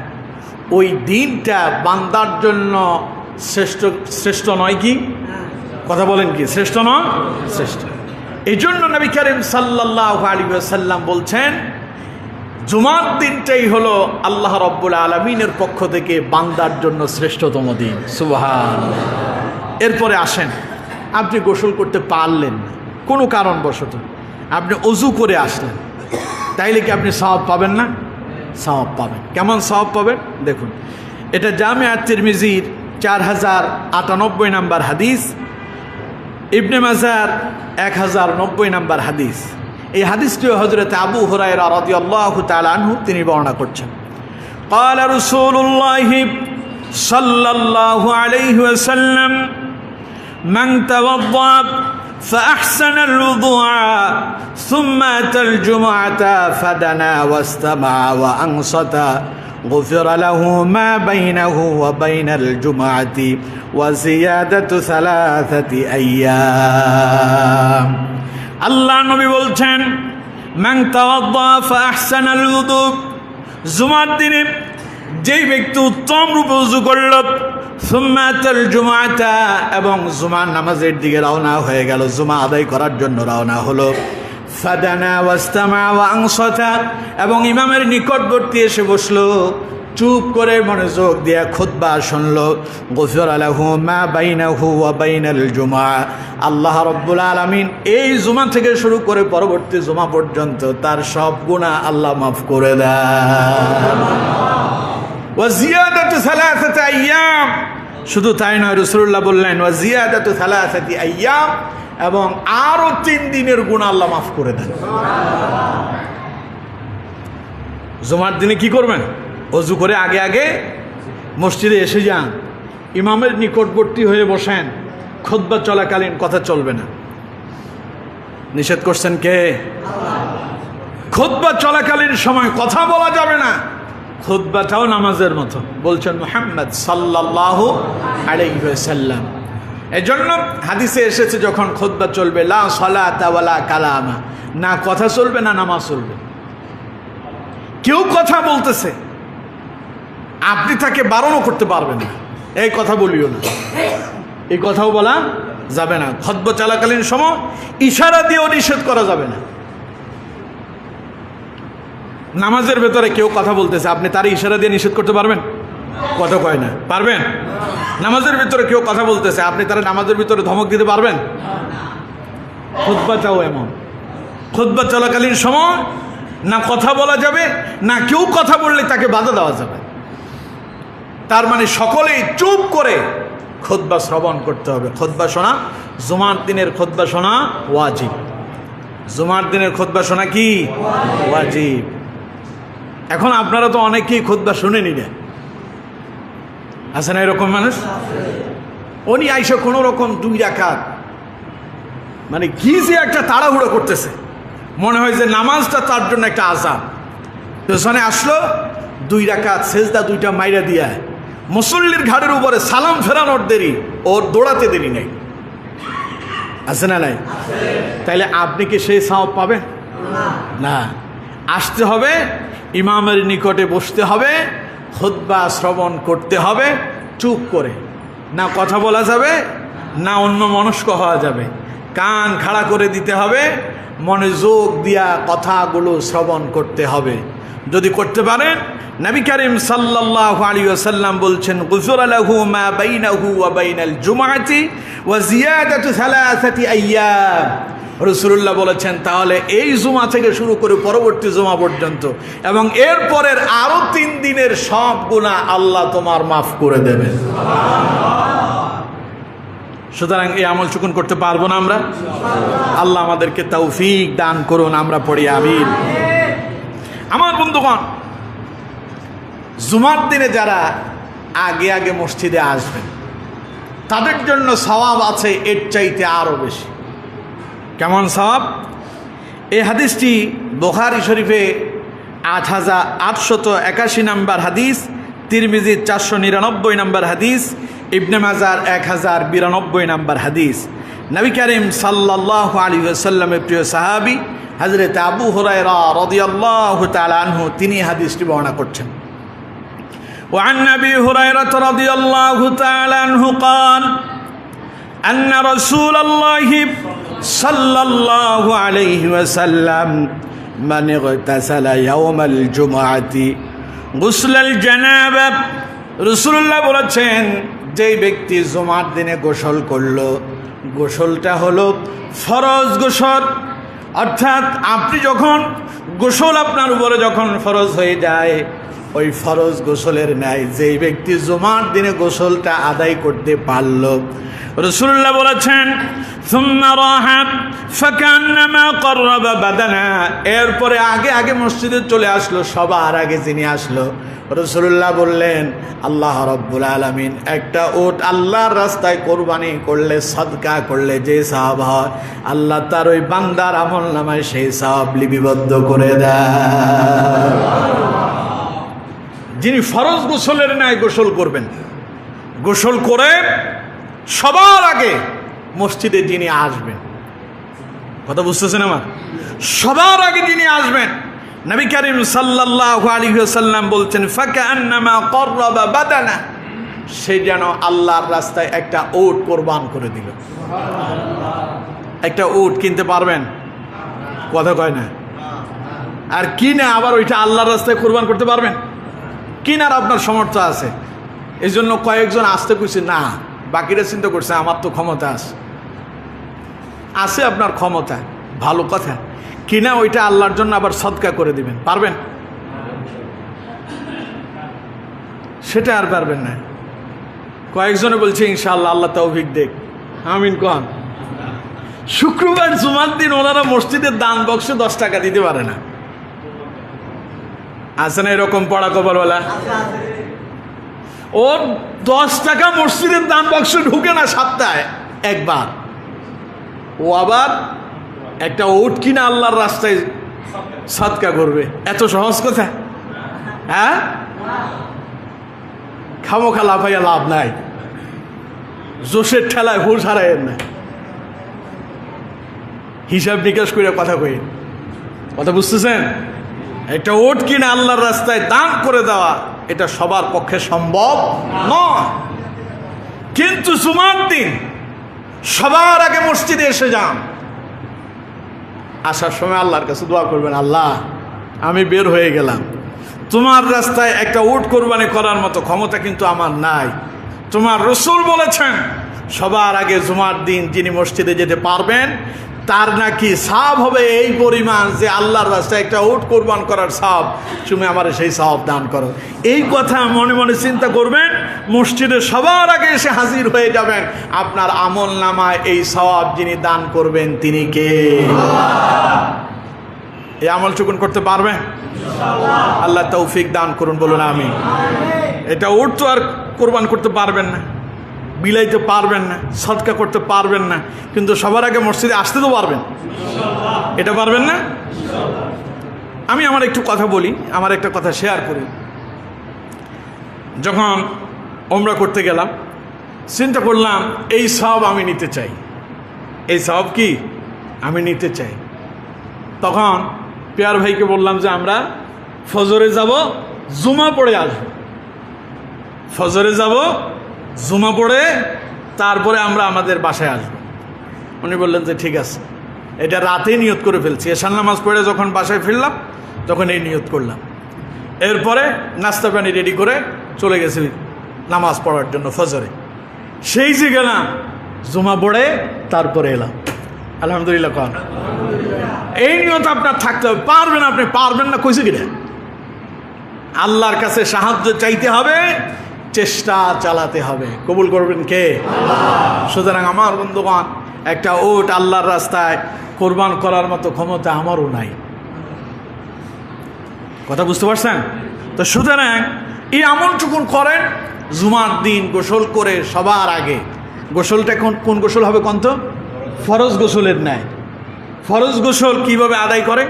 ওই দিনটা বান্দার জন্য শ্রেষ্ঠ নয় কি? কথা বলেন কি শ্রেষ্ঠ নয়? শ্রেষ্ঠ। এই জন্য নবী করিম সাল্লাল্লাহু আলাইহি ওয়াসাল্লাম বলছেন জুমার দিনটাই হলো আল্লাহ রাব্বুল আলামিনের পক্ষ থেকে বান্দার জন্য শ্রেষ্ঠতম দিন। সুবহানাল্লাহ। এরপরে আসেন, আপনি গোসল করতে পারলেন না কোনো কারণবশত, আপনি অজু করে আসলেন, তাইলে কি আপনি সওয়াব পাবেন না? সওয়াব পাবেন। কেমন সওয়াব পাবেন দেখুন, এটা জামিআ তিরমিজির 4098 নম্বর হাদিস, ইবনে মাজার 1090 নম্বর হাদিস। এই হাদিসটিও হযরত আবু হুরায়রা রাদিয়াল্লাহু তাআলা আনহু তিনি বর্ণনা করছেন। قال رسول الله صلى الله عليه وسلم من توضأ فأحسن الوضوء ثم أتى الجمعة فدنا واستمع وأنصت غفر له ما بينه وبين الجمعة وزيادة 3 أيام। আল্লাহ নবী বলছেন মান তাওয়াদ্দা ফাআহসানাল ওযু, জুমার দিনে যেই ব্যক্তি উত্তম রূপে ওযু করল, সুম্মা আতাল জুমাতা, এবং জুমার নামাজের দিকে রওনা হয়ে গেল, জুমা আদায় করার জন্য রওনা হলো, ফাদানা ওয়াস্তামা ওয়া আনসাতা, এবং ইমামের নিকটবর্তী এসে বসলো, চুপ করে মনোযোগ দিয়ে খুতবা শুনলো, গফিরা লাহু মা বাইনাহু ওয়া বাইনাল জুমআ, আল্লাহ রাব্বুল আলামিন এই জুমা থেকে শুরু করে পরবর্তী জুমা পর্যন্ত তার সব গুনাহ আল্লাহ মাফ করে দেন। ওয়া জিয়াদাতু 3 আইয়াম, শুধু তাই নয়, রাসূলুল্লাহ বললেন ওয়া জিয়াদাতু 3 আইয়াম, এবং আরো 3 দিনের গুনাহ আল্লাহ মাফ করে দেন। জুমার দিনে কি করবেন? অজু করে আগে আগে মসজিদে এসে যান, ইমামের নিকটবর্তী হয়ে বসেন, খুতবা চলাকালীন কথা চলবে না। নিষেধ করছেন কে? খুতবা চলাকালীন সময় কথা বলা যাবে না, খুতবাটাও নামাজের মতো বলছেন মুহাম্মদ সাল্লাল্লাহু আলাইহি ওয়াসাল্লাম। এজন্য হাদিসে এসেছে যখন খুতবা চলবে লা সালাতা ওয়ালা কালামা, না কথা চলবে না নামাজ চলবে। কেউ কথা বলতেছে, আপনি তাকে বারণও করতে পারবেন না, এই কথা বলিও না, এই কথাও বলা যাবে না। খুতবা চলাকালীন সময় ইশারা দিয়েও নিষেধ করা যাবে না। নামাজের ভেতরে কেউ কথা বলতেছে, আপনি তার ইশারা দিয়ে নিষেধ করতে পারবেন? কথা কয় না, পারবেন? নামাজের ভিতরে কেউ কথা বলতেছে, আপনি তারা নামাজের ভিতরে ধমক দিতে পারবেন? খুতবাটাও এমন, খুতবা চলাকালীন সময় না কথা বলা যাবে, না কেউ কথা বললে তাকে বাধা দেওয়া যাবে। তার মানে সকলেই চুপ করে খুতবা শ্রবণ করতে হবে। খুতবা শোনা, জুমার দিনের খুতবা শোনা ওয়াজিব। জুমার দিনের খুতবা শোনা কি ওয়াজিব। এখন আপনারা তো অনেকেই খুতবা শুনেনি না, আছে না এরকম মানুষ? উনি আইসা কোনো রকম 2 রাকাত মানে কি যে একটা তাড়াহুড়ো করতেছে, মনে হয় যে নামাজটা তার জন্য একটা আযাব। পেছনে আসলো 2 রাকাত সেজদা 2টা মাইরা দিয়া মুসল্লির ঘাড়ের উপরে সালাম ফেরানোর দেরি, ওর দৌড়াতে দেরি নেই, আছে না নাই? তাইলে আপনি কি সেই সওয়াব পাবেন? না। আসতে হবে, ইমামের নিকটে বসতে হবে, খুতবা শ্রবণ করতে হবে চুপ করে, না কথা বলা যাবে, না অন্য মনস্ক হওয়া যাবে। কান খাড়া করে দিতে হবে, মনোযোগ দিয়া কথাগুলো শ্রবণ করতে হবে। যদি করতে পারেন, নবী করিম সাল্লাল্লাহু আলাইহি ওয়াসাল্লাম বলছেন, গুফিরা লাহু মা বাইনাহু ওয়া বাইনাল জুমআতি ওয়া জিয়াদাতু 3 আইয়াম। রাসূলুল্লাহ বলেছেন, তাহলে এই জুমা থেকে শুরু করে পরবর্তী জুমা পর্যন্ত এবং এর পরের আরো 3 দিনের সব গুনাহ আল্লাহ তোমার মাফ করে দেবেন। সুতরাং এই আমল চুকুন করতে পারবো না আমরা? আল্লাহ আমাদেরকে তৌফিক দান করুন, আমরা পড়ি আমিন। আমার বন্ধুগণ, জুমার দিনে যারা আগে আগে মসজিদে আসবেন তাদের জন্য সওয়াব আছে এর চাইতে আরও বেশি। কেমন সওয়াব? এই হাদিসটি বুখারী শরীফে 8881 নম্বর হাদিস, তিরমিজি 499 নম্বর হাদিস, ইবনে মাজার 1092 নম্বর হাদিস। নবী করিম সাল্লাল্লাহু আলাইহি ওয়াসাল্লামের প্রিয় সাহাবী হযরত আবু হুরায়রা রাদিয়াল্লাহু তাআলা আনহু তিনি হাদিসটি বর্ণনা করছেন। وعن أبي هريرة رضي الله تعالى عنه قال أن رسول الله صلى الله عليه وسلم من اغتسل يوم الجمعة غسل الجنابة। রাসূলুল্লাহ বলেছেন, যেই ব্যক্তি জুমার দিনে গোসল করলো, গোসলটা হলো ফরজ গোসল। অর্থাৎ আপনি যখন গোসল আপনার উপরে যখন ফরজ হয়ে যায়, ওই ফরজ গোসলের ন্যায় যেই ব্যক্তি জুমার দিনে গোসলটা আদায় করতে পারল, রাসূলুল্লাহ বলেছেন, সুম্মা রাহা ফাকান্নামা ক্বাররাবা বাদানা। এরপরে আগে আগে মসজিদে চলে আসলো, সবার আগে যিনি আসলো, রাসূলুল্লাহ বললেন, আল্লাহ রাব্বুল আলামিন একটা উট আল্লাহর রাস্তায় কোরবানি করলে, সদকা করলে যে সওয়াব হয়, আল্লাহ তার ওই বান্দার আমলনামায় সেই সওয়াব লিপিবদ্ধ করে দেয়। যিনি ফরজ গোসলের ন্যায় গোসল করবেন, গোসল করে সবার আগে মসজিদে যিনি আসবেন, কথা বুঝতেছেন আমার? সবার আগে যিনি আসবেন, নবী করিম সাল্লাল্লাহু আলাইহি ওয়াসাল্লাম বলছেন, ফাকান্নামা ক্বাররাবা বাদানা, সে যেন আল্লাহর রাস্তায় একটা উট কোরবান করে দিল। একটা উট কিনতে পারবেন? কথা কয় না। আর কিনে আবার ওইটা আল্লাহর রাস্তায় কোরবান করতে পারবেন? কিনার আপনার সামর্থ্য আছে, এই জন্য কয়েকজন আসতে কইছে না, বাকিরা চিন্তা করছে আমার তো ক্ষমতা আছে আপনার ক্ষমতা, ভালো কথা, কিনা ওইটা আল্লাহর জন্য আবার সদকা করে দিবেন, পারবেন? সেটা আর পারবেন না। কয়েকজনে বলছে ইনশাআল্লাহ, আল্লাহ তৌফিক দেখ, আমিন কন। শুক্রবার জুমার দিন ওনারা মসজিদের দান বক্সে 10 টাকা দিতে পারে না, আছে না এরকম পড়া কবরওয়ালা? ওর 10 টাকা মসজিদের দান বাক্সে ঢুকে না সপ্তাহে একবার, ও আবার একটা উট কিনা আল্লাহর রাস্তায় সদকা করবে। এত সহজ কথা? হ্যাঁ, খামোখা লাফাইয়া লাভ নাই, জোশের ঠেলায় হুঁশ হারাইয়েন না, হিসাব নিকাশ করে কথা কই, কথা বুঝতেছেন? একটা উট কিনা আল্লাহর রাস্তায় দান করে দেওয়া এটা সবার পক্ষে সম্ভব নয়, কিন্তু জুমার দিন সবার আগে মসজিদে এসে যান, আসার সময় আল্লাহর কাছে দোয়া করবেন, আল্লাহ আমি বের হয়ে গেলাম। তোমার রাস্তায় একটা উট কোরবানি করার মতো ক্ষমতা কিন্তু আমার নাই। তোমার রসুল বলেছেন সবার আগে জুমার দিন যিনি মসজিদে যেতে পারবেন তার নাকি সওয়াব হবে এই পরিমাণ যে আল্লাহর রাস্তায় একটা উট কোরবান করার সওয়াব, তুমি আমার সেই সওয়াব দান করো। এই কথা মনে মনে চিন্তা করবেন, মসজিদে সবার আগে এসে হাজির হয়ে যাবেন। আপনার আমল নামায় এই সওয়াব যিনি দান করবেন তিনি কে? এই আমল চুকুন করতে পারবেন? আল্লাহ তৌফিক দান করুন, বলুন আমিন। এটা উট তো আর কোরবান করতে পারবেন না, বিলাইতে পারবেন না, সদকা করতে পারবেন না, কিন্তু সবার আগে মসজিদে আসতে তো পারবেন। এটা পারবেন না? আমি আমার একটু কথা বলি, আমার একটা কথা শেয়ার করি। যখন ওমরা করতে গেলাম চিন্তা করলাম এই সওয়াব আমি নিতে চাই, এই সওয়াব কি আমি নিতে চাই। তখন পেয়ার ভাইকে বললাম যে আমরা ফজরে যাব, জুমা পড়ে আসবো, ফজরে যাব, জুমা পড়ে তারপরে আমরা আমাদের বাসায় আসবো। উনি বললেন যে ঠিক আছে। এটা রাতেই নিয়ত করে ফেলছি। এশার নামাজ পড়ে যখন বাসায় ফিরলাম তখন এই নিয়ত করলাম। এরপরে নাস্তা পানি রেডি করে চলে গেছি নামাজ পড়ার জন্য ফজরে। সেই যে গেলাম, জুমা পড়ে তারপরে এলাম। আলহামদুলিল্লাহ কন। এই নিয়ত আপনার থাকতে হবে। পারবেন, আপনি পারবেন না কইছে কিনা? আল্লাহর কাছে সাহায্য চাইতে হবে, চেষ্টা চালাতে হবে। কবুল করবেন কে? সুতরাং আমার বন্ধুগণ, একটা উট আল্লাহর রাস্তায় কোরবান করার মতো ক্ষমতা আমারও নাই। কথা বুঝতে পারছেন তো? সুতরাং এই আমলটুকুন করেন। জুমার দিন গোসল করে সবার আগে, গোসলটা কোন গোসল হবে কোন তো? ফরজ গোসলের ন্যায়। ফরজ গোসল কিভাবে আদায় করে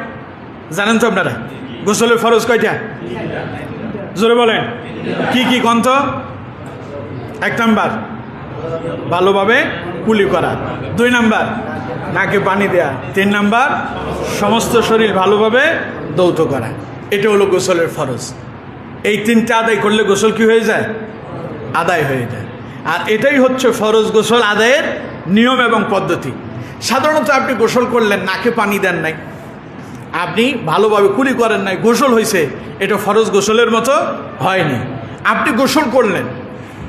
জানেন তো আপনারা? গোসলের ফরজ কয়টা? জোরে বলেন কি কি কোন তো? 1 নাম্বার ভালোভাবে কুলি করা, 2 নাম্বার নাকে পানি দেয়া, 3 নাম্বার সমস্ত শরীর ভালোভাবে দৌত করা। এটা হলো গোসলের ফরজ। এই 3টা আদায় করলে গোসল কি হয়ে যায়? আদায় হয়ে যায়। আর এটাই হচ্ছে ফরজ গোসল আদায়ের নিয়ম এবং পদ্ধতি। সাধারণত আপনি গোসল করলেন, নাকে পানি দেন নাই, আপনি ভালোভাবে কুলি করেন নাই, গোসল হয়েছে, এটা ফরজ গোসলের মতো হয়নি। আপনি গোসল করলেন,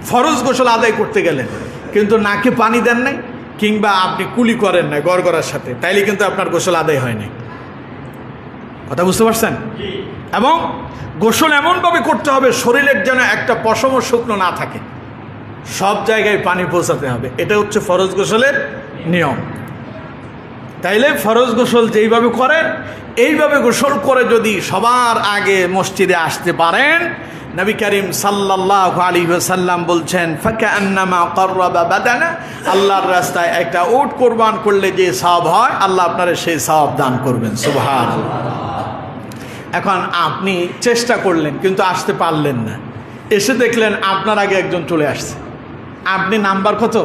ফরজ গোসল আদায় করতে গেলেন, কিন্তু নাকে পানি দেন নাই কিংবা আপনি কুলি করেন নাই গড়গড়ার সাথে, তাইলে কিন্তু আপনার গোসল আদায় হয় নাই। কথা বুঝতে পারছেন? এবং গোসল এমনভাবে করতে হবে শরীরের যেন একটা পশমও শুকনো না থাকে, সব জায়গায় পানি পৌঁছাতে হবে। এটা হচ্ছে ফরজ গোসলের নিয়ম। তাইলে ফরজ গোসল যেইভাবে করেন এইভাবে গোসল করে যদি সবার আগে মসজিদে আসতে পারেন, নবী করিম সাল্লাল্লাহু আলাইহি ওয়াসাল্লাম বলছেন ফাকান্নামা ক্বাররাবা বাদানা, আল্লাহর রাস্তায় একটা উট কোরবান করলে যে সওয়াব হয় আল্লাহ আপনারে সেই সওয়াব দান করবেন। সুবহানাল্লাহ। এখন আপনি চেষ্টা করলেন কিন্তু আসতে পারলেন না, এসে দেখলেন আপনার আগে একজন চলে আসছে, আপনি নাম্বার কত?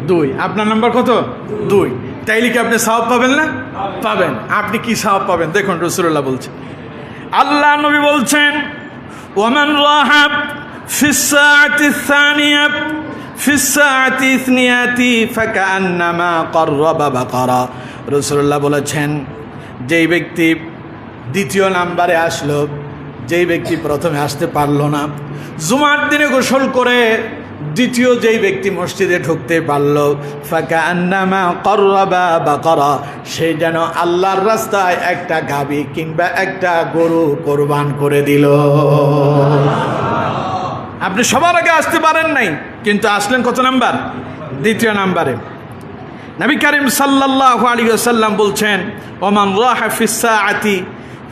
2। আপনার নাম্বার কত? 2। তাইলে কি আপনি সওয়াব পাবেন না? পাবেন। আপনি কি সওয়াব পাবেন দেখুন, রাসূলুল্লাহ বলছেন, আল্লাহ নবী বলছেন ওয়ামান রাহাব ফিস সাআতি সানিয়া ফিস সাআতি ইসনিয়াতি ফাকান্নামা ক্বাররাবা বাকারা। রাসূলুল্লাহ বলেছেন যেই ব্যক্তি দ্বিতীয় নাম্বারে আসলো, যেই ব্যক্তি প্রথমে আসতে পারলো না, জুমার দিনে গোসল করে দ্বিতীয় যেই ব্যক্তি মসজিদে ঢুকতে পারল, ফাকান্নামা ক্বাররাবা বাকারা, সে যেন আল্লাহর রাস্তায় একটা গাভী কিংবা একটা গরু কোরবান করে দিল। আপনি সবার আগে আসতে পারেন নাই, কিন্তু আসলেন কত নাম্বার? দ্বিতীয় নাম্বারে। নবী করিম সাল্লাল্লাহু আলাইহি ওয়াসাল্লাম বলছেন ওমান রাহা ফিস সাআতি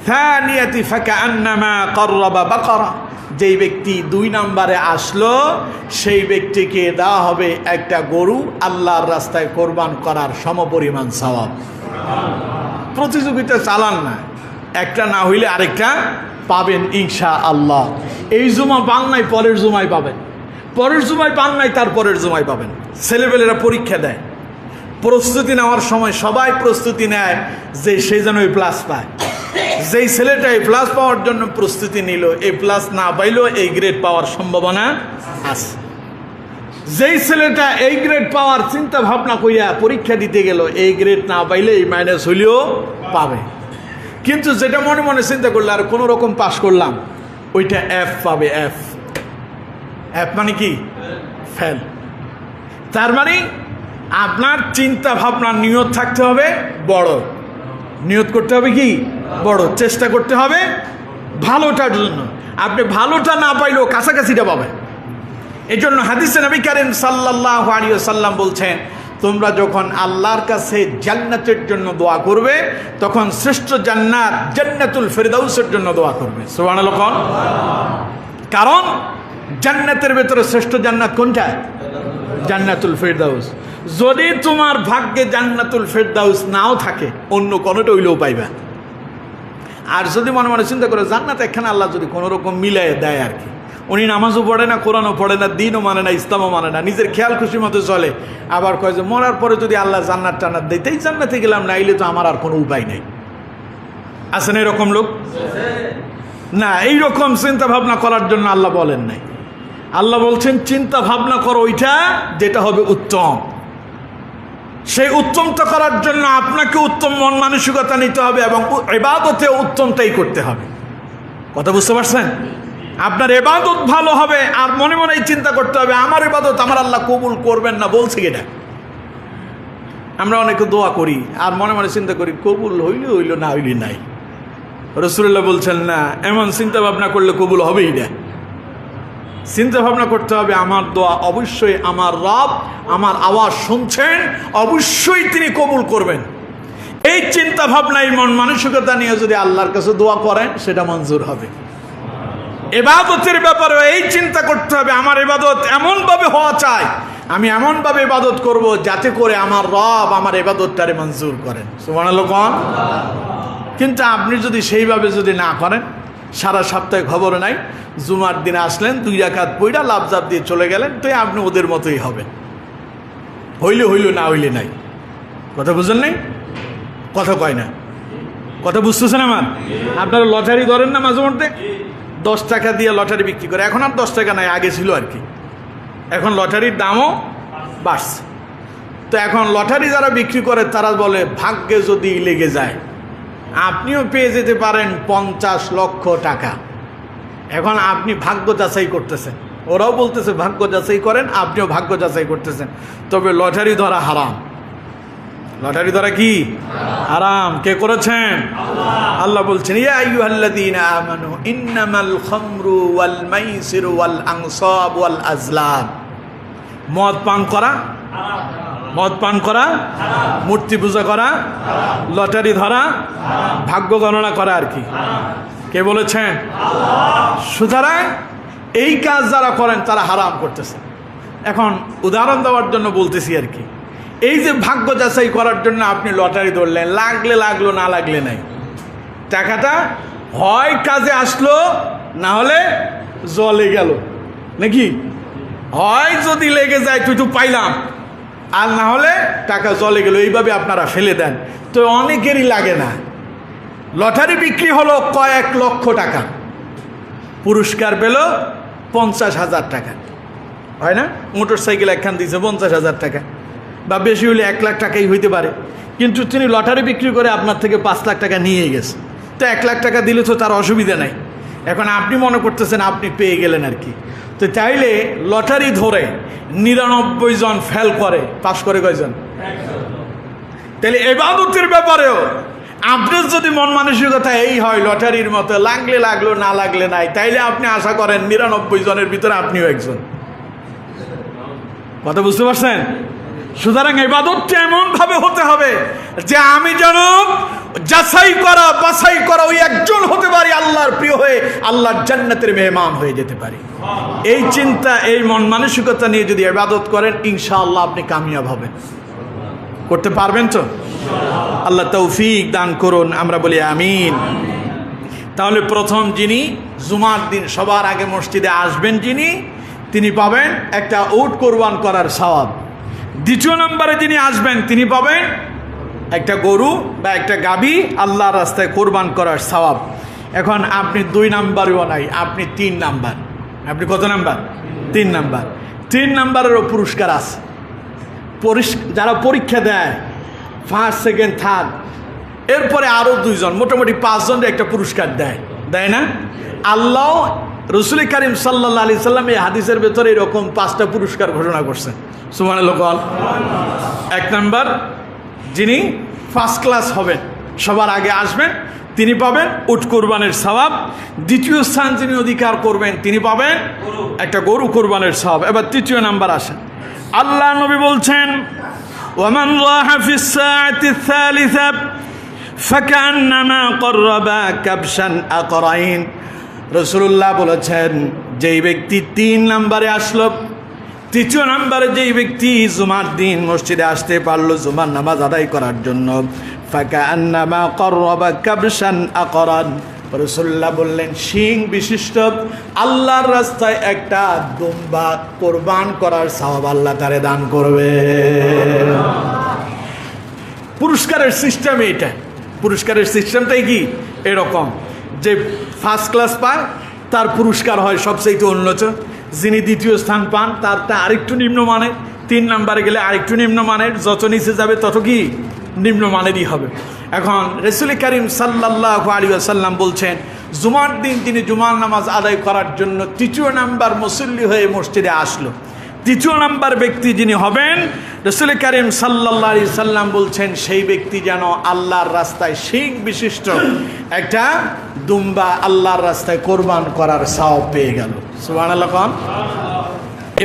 থানিয়াতি ফাকান্নামা ক্বাররাবা বাকারা, যেই ব্যক্তি 2 নাম্বারে আসলো সেই ব্যক্তিকে দেওয়া হবে একটা গরু আল্লাহর রাস্তায় কোরবান করার সমপরিমাণ সওয়াব। প্রতিযোগিতা চালান না, একটা না হইলে আরেকটা পাবেন ইনশাআল্লাহ। এই জুমা পান নাই পরের জুমায় পাবেন, পরের জুমায় পান নাই তার পরের জুমায় পাবেন। ছেলেপেলেরা পরীক্ষা দেয়, প্রস্তুতি নেওয়ার সময় সবাই প্রস্তুতি নেয় যে সে যেন এই প্লাস পায়। যেই ছেলেটা এই প্লাস পাওয়ার জন্য প্রস্তুতি নিল, এই প্লাস না পাইলেও এই গ্রেড পাওয়ার সম্ভাবনা আছে। যেই ছেলেটা এই গ্রেড পাওয়ার চিন্তা ভাবনা কইয়া পরীক্ষা দিতে গেল, এই গ্রেড না পাইলে এই মাইনাস হইলেও পাবে। কিন্তু যেটা মনে মনে চিন্তা করলে আর কোনো রকম পাশ করলাম, ওইটা এফ পাবে। এফ এফ মানে কি? ফেল। তার মানে আপনার চিন্তা ভাবনা নিয়ত থাকতে হবে বড়, নিয়ত করতে হবে কি? বড়। চেষ্টা করতে হবে ভালোটার জন্য। আপনি ভালোটা না পাইলেও কাছাকাছিটা পাবেন। এই জন্য হাদিসে নবী করিম সাল্লাল্লাহু আলাইহি ওয়াসাল্লাম বলছেন, তোমরা যখন আল্লাহর কাছে জান্নাতের জন্য দোয়া করবে, তখন শ্রেষ্ঠ জান্নাত জান্নাতুল ফেরদাউসের জন্য দোয়া করবে। সুবহানাল্লাহ। কারণ জান্নাতের ভেতরে শ্রেষ্ঠ জান্নাত কোনটা? জান্নাতুল ফেরদাউস। যদি তোমার ভাগ্যে জান্নাতুল ফেরদাউস নাও থাকে, অন্য কোনোটা হইলেও পাইবা। আর যদি মনে মনে চিন্তা করে জান্নাত এখানে আল্লাহ যদি কোনো রকম মিলাই দেয় আর কি, উনি নামাজও পড়ে না, কোরআনও পড়ে না, দিনও মানে না, ইসলামও মানে না, নিজের খেয়াল খুশি মতো চলে, আবার কয় যে মরার পরে যদি আল্লাহ জান্নাত টান্নাত দেয়, তাই জান্নাতে গেলাম, না এলে তো আমার আর কোনো উপায় নেই। আছেন এরকম লোক? না, এইরকম চিন্তা ভাবনা করার জন্য আল্লাহ বলেন নাই। আল্লাহ বলছেন চিন্তা ভাবনা করো ওইটা যেটা হবে উত্তম। সেই উত্তমটা করার জন্য আপনাকে উত্তম মন মানসিকতা নিতে হবে এবং ইবাদতে উত্তমটাই করতে হবে। কথা বুঝতে পারছেন? আপনার ইবাদত ভালো হবে আর মনে মনেই চিন্তা করতে হবে আমার ইবাদত আমার আল্লাহ কবুল করবেন না। বলছে কিনা? আমরা অনেকে দোয়া করি আর মনে মনে চিন্তা করি কবুল হইলে হইল, না হইলে নাই। রাসূলুল্লাহ বলছেন না, এমন চিন্তা ভাবনা করলে কবুল হবেই না। চিন্তা ভাবনা করতে হবে আমার দোয়া অবশ্যই আমার রব আমার আওয়াজ শুনছেন, অবশ্যই তিনি কবুল করবেন। এই চিন্তা ভাবনা, এই মন মানসিকতা নিয়ে যদি আল্লাহর কাছে দোয়া করেন, সেটা মঞ্জুর হবে। ইবাদতের ব্যাপারে এই চিন্তা করতে হবে আমার ইবাদত এমনভাবে হওয়া চাই, আমি এমনভাবে ইবাদত করব যাতে করে আমার রব আমার ইবাদতটারে মঞ্জুর করেন। সুবহানাল্লাহ। কিন্তু আপনি যদি সেইভাবে যদি না করেন, সারা সপ্তাহে খবর নাই, জুমার দিনে আসলেন 2 রাকাত পড়া লাফজাপ দিয়ে চলে গেলেন, তো আপনি ওদের মতোই হবেন। হইলে হইল, না হইলে নাই। কথা বুঝলেন নাই? কথা কয় না। কথা বুঝতেছেন আমার? আপনারা লটারি ধরেন না মাঝে মধ্যে? 10 টাকা দিয়ে লটারি বিক্রি করে, এখন আর 10 টাকা নাই, আগে ছিল আর কি। এখন লটারির দামও বাড়ছে। তো এখন লটারি যারা বিক্রি করে তারা বলে ভাগ্যে যদি লেগে যায় আপনিও পেয়ে যেতে পারেন 50 লক্ষ টাকা। এখন আপনি ভাগ্য যাচাই করতেছেন, ওরাও বলতেছে ভাগ্য যাচাই করেন, আপনিও ভাগ্য যাচাই করতেছেন। তবে লটারি ধরা হারাম। লটারি ধরা কি হারাম? কে করেছেন? আল্লাহ বলছেন ইয়া আইয়ুহাল্লাযীনা আমানু ইন্নামাল খামরু ওয়াল মাইসিরু ওয়াল আনসাব ওয়াল আজলাম। মদ পান করা মদ পান করা, মূর্তি পূজা করা, লটারি ধরা, ভাগ্য গণনা করা আর কি। কে বলেছেন? সুতরাং এই কাজ যারা করেন তারা হারাম করতেছে। এখন উদাহরণ দেওয়ার জন্য বলতেছি আর কি, এই যে ভাগ্য যাচাই করার জন্য আপনি লটারি ধরলেন, লাগলে লাগলো, না লাগলে নাই, টাকাটা হয় কাজে আসলো, না হলে জলে গেল নাকি? হয় যদি লেগে যায় তুই তো পাইলাম, আর না হলে টাকা জলে গেল, এইভাবে আপনারা ফেলে দেন। তো অনেকেরই লাগে না। লটারি বিক্রি হলো কয়েক লক্ষ টাকা, পুরস্কার পেল 50,000 টাকা, হয় না? মোটর সাইকেল একখান দিয়েছে 50,000 টাকা, বা বেশি হলে 1 লাখ টাকাই হইতে পারে। কিন্তু তিনি লটারি বিক্রি করে আপনার থেকে 5 লাখ টাকা নিয়ে গেছে, তো 1 লাখ টাকা দিলে তো তার অসুবিধা নাই। এখন আপনি মনে করতেছেন আপনি পেয়ে গেলেন আর কি। তো চাইলে লটারি ধরে 99 জন ফেল করে, পাস করে কয়জন? তাহলে ইবাদতের ব্যাপারেও আপনার যদি মন মানসিকতা এই হয় লটারির মতো, লাগলে লাগলো, না লাগলে নাই, তাইলে আপনি আশা করেন 99 জনের ভিতরে আপনিও একজন। কথা বুঝতে পারছেন? সুতরাং ইবাদতটা এমনভাবে হতে হবে যে আমি যেন যাচাই করা বাছাই করা ওই একজন হতে পারি, আল্লাহর প্রিয় হয়ে আল্লাহর জান্নাতের মেহমান হয়ে যেতে পারি। এই চিন্তা, এই মন মানসিকতা নিয়ে যদি ইবাদত করেন, ইনশাআল্লাহ আপনি কামিয়াব হবেন। করতে পারবেন তো? আল্লাহ তৌফিক দান করুন, আমরা বলি আমিন। তাহলে প্রথম যিনি জুমার দিন সবার আগে মসজিদে আসবেন যিনি, তিনি পাবেন একটা উট কোরবান করার সওয়াব। দ্বিতীয় নম্বরে যিনি আসবেন তিনি পাবেন একটা গরু বা একটা গাভী আল্লাহর রাস্তায় কোরবান করার সওয়াব। এখন আপনি 2 নাম্বারেও নাই, আপনি 3 নাম্বার। আপনি কত নাম্বার? 3 নাম্বার। 3 নাম্বারেরও পুরস্কার আছে। যারা পরীক্ষা দেয় 1st, 2nd, 3rd, এরপরে আরও 2 জন, মোটামুটি 5 জনের একটা পুরস্কার দেয়, দেয় না? আল্লাহ রসুল করিম সাল্লাল্লাহু আলাইহি সাল্লাম এই হাদিসের ভেতরে এরকম 5টা পুরস্কার ঘোষণা করছেন। সুবহানাল্লাহ। 1 নাম্বার, যিনি ফার্স্ট ক্লাস হবেন, সবার আগে আসবেন, তিনি পাবেন উট কোরবানের সওয়াব। দ্বিতীয় স্থান যিনি অধিকার করবেন, তিনি পাবেন একটা গরু কোরবানের সওয়াব। এবার 3য় নাম্বার আসেন। আল্লাহ নবী বলছেন, ওয়ামান রাহা ফিস সাআতি الثالثة فكأنما قرب كبشا أقرين। রাসূলুল্লাহ বলেছেন, যেই ব্যক্তি 3 নম্বরে আসলো, 3য় নম্বরে যেই ব্যক্তি জুমার দিন মসজিদে আসতে পারলো জুমার নামাজ আদায় করার জন্য, ফাকান্নামা কররাবা কাবশান আকরান, রাসূলুল্লাহ বললেন শিং বিশিষ্ট আল্লাহর রাস্তায় একটা দুম্বা কোরবান করার সওয়াব আল্লাহ তারে দান করবে। পুরস্কারের সিস্টেম এইটা। পুরস্কারের সিস্টেমটাই কি এরকম যে ফার্স্ট ক্লাস পায় তার পুরস্কার হয় সবচেয়ে উন্নত, যিনি 2য় স্থান পান তারটা আরেকটু নিম্নমানের, 3 নম্বরে গেলে আরেকটু নিম্নমানের, যত নিচে যাবে তত কি নিম্নমানেরই হবে। এখন রাসূল করিম সাল্লাল্লাহু আলাইহি ওয়াসাল্লাম বলছেন, জুমার দিন তিনি জুমার নামাজ আদায় করার জন্য 3য় নাম্বার মুসল্লি হয়ে মসজিদে আসলো, 3য় নাম্বার ব্যক্তি যিনি হবেন, রাসূল করিম সাল্লাল্লাহু আলাইহি সাল্লাম বলছেন সেই ব্যক্তি যেন আল্লাহর রাস্তায় শিং বিশিষ্ট একটা দুম্বা আল্লাহর রাস্তায় কোরবান করার সওয়াব পেয়ে গেল। সুবহানাল্লাহ।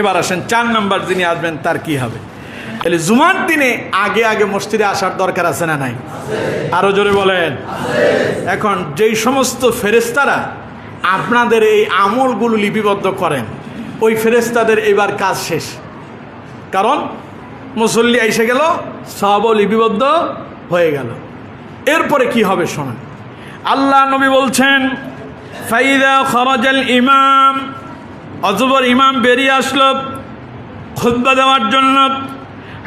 এবার আসেন 4 নাম্বার যিনি আসবেন তার কি হবে? তাহলে জুমার দিনে আগে আগে মসজিদে আসার দরকার আছে না নাই? আরো জোরে বলেন। এখন যেই সমস্ত ফেরেশতারা আপনাদের এই আমলগুলো লিপিবদ্ধ করেন, ওই ফেরেশতাদের এবার কাজ শেষ, কারণ মুসল্লি এসে গেল, সওয়াবও লিপিবদ্ধ হয়ে গেল। এরপরে কি হবে শোনেন। আল্লাহ নবী বলছেন, ফাইদা খরাজাল ইমাম, অতঃপর ইমাম বেরিয়ে আসলো খুতবা দেওয়ার জন্য,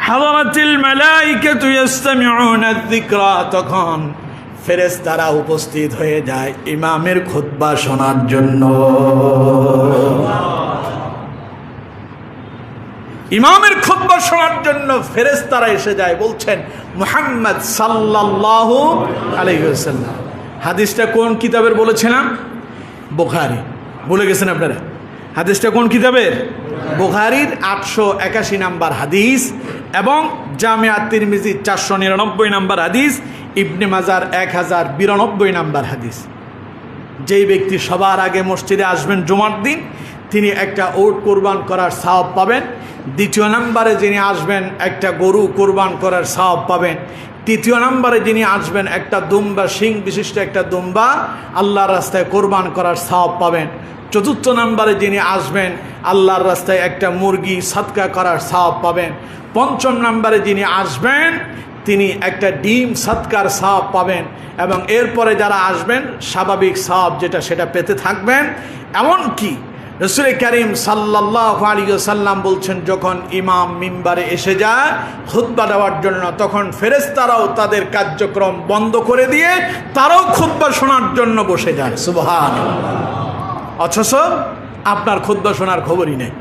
হাদারাতিল মালাইকাতু ইয়াসতামিউনা যিকরা, তখন ফেরেশতারা উপস্থিত হয়ে যায় ইমামের খুতবা শোনার জন্য। ইমামের খুতবা শোনার জন্য ফেরেশতারা এসে যায়। বলছেন মুহাম্মদ সাল্লাল্লাহু আলাইহি ওয়াসাল্লাম। হাদিসটা কোন কিতাবের বলেছিলাম? বুখারী। ভুলে গেছেন আপনারা? হাদিসটা কোন কিতাবের? বুখারীর 881 নাম্বার হাদিস এবং জামিয়া তিরমিজি 499 নাম্বার হাদিস, ইবনে মাজার 1092 নাম্বার হাদিস। যেই ব্যক্তি সবার আগে মসজিদে আসবেন জুমার দিন, তিনি একটা উট কোরবান করার সওয়াব পাবেন। 2য় নম্বরে যিনি আসবেন একটা গরু কোরবান করার সওয়াব পাবেন। 3য় নম্বরে যিনি আসবেন একটা দুম্বা, শিং বিশিষ্ট একটা দুম্বা আল্লাহর রাস্তায় কোরবান করার সওয়াব পাবেন। 4র্থ নম্বরে যিনি আসবেন আল্লাহর রাস্তায় একটা মুরগি সদকা করার সওয়াব পাবেন। 5ম নম্বরে যিনি আসবেন তিনি একটা ডিম সদকার সওয়াব পাবেন। এবং এরপরে যারা আসবেন স্বাভাবিক সওয়াব যেটা সেটা পেতে থাকবেন। এমনকি রাসূল করিম সাল্লাল্লাহু আলাইহি ওয়াসাল্লাম বলছেন, যখন ইমাম মিম্বারে এসে যায় খুতবা দেওয়ার জন্য, তখন ফেরেশতারাও তাদের কার্যক্রম বন্ধ করে দিয়ে তারাও খুতবা শোনার জন্য বসে যায়। সুবহানাল্লাহ। অথচ আপনার খুতবা শোনার খবরই নেই।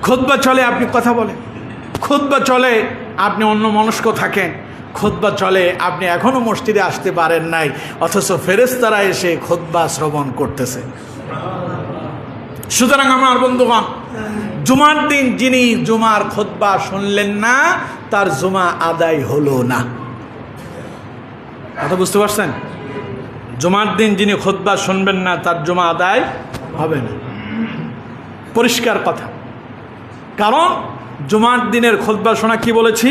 খুতবা চলে আপনি কথা বলেন, খুতবা চলে আপনি অন্য মনস্ক থাকেন, খুতবা চলে আপনি এখনো মসজিদে আসতে পারেন নাই, অথচ ফেরেশতারা এসে খুতবা শ্রবণ করতেছে। সুতরাং আমার বন্ধুগণ, জুমার দিন যিনি জুমার খুতবা শুনলেন না তার জুমা আদায় হলো না। কথা বুঝতে পারছেন? জুমার দিন যিনি খুতবা শুনবেন না তার জুমা আদায় হবে না, পরিষ্কার কথা। কারণ জুমার দিনের খুতবা শোনা কি বলেছি?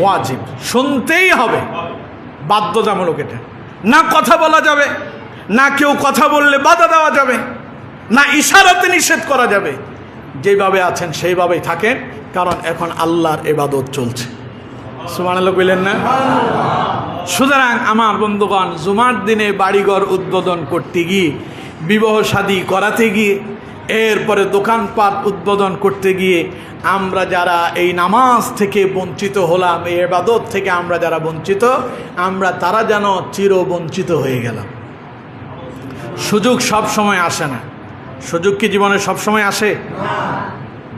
ওয়াজিব, শুনতেই হবে, বাধ্যতামূলক। এটা না কথা বলা যাবে, না কেউ কথা বললে বাধা দেওয়া যাবে, না ইশারাতে নিষেধ করা যাবে। যেভাবে আছেন সেইভাবেই থাকেন, কারণ এখন আল্লাহর ইবাদত চলছে। সুবহানাল্লাহ বললেন না? সুতরাং আমার বন্ধুগণ, জুমার দিনে বাড়িঘর উদ্বোধন করতে গিয়ে, বিবাহ শাদী করাতে গিয়ে, এরপরে দোকানপাট উদ্বোধন করতে গিয়ে আমরা যারা এই নামাজ থেকে বঞ্চিত হলাম, এই ইবাদত থেকে আমরা যারা বঞ্চিত, আমরা তারা যেন চিরবঞ্চিত হয়ে গেলাম। সুযোগ সব সময় আসে না। সুযোগ কি জীবনে সব সময় আসে?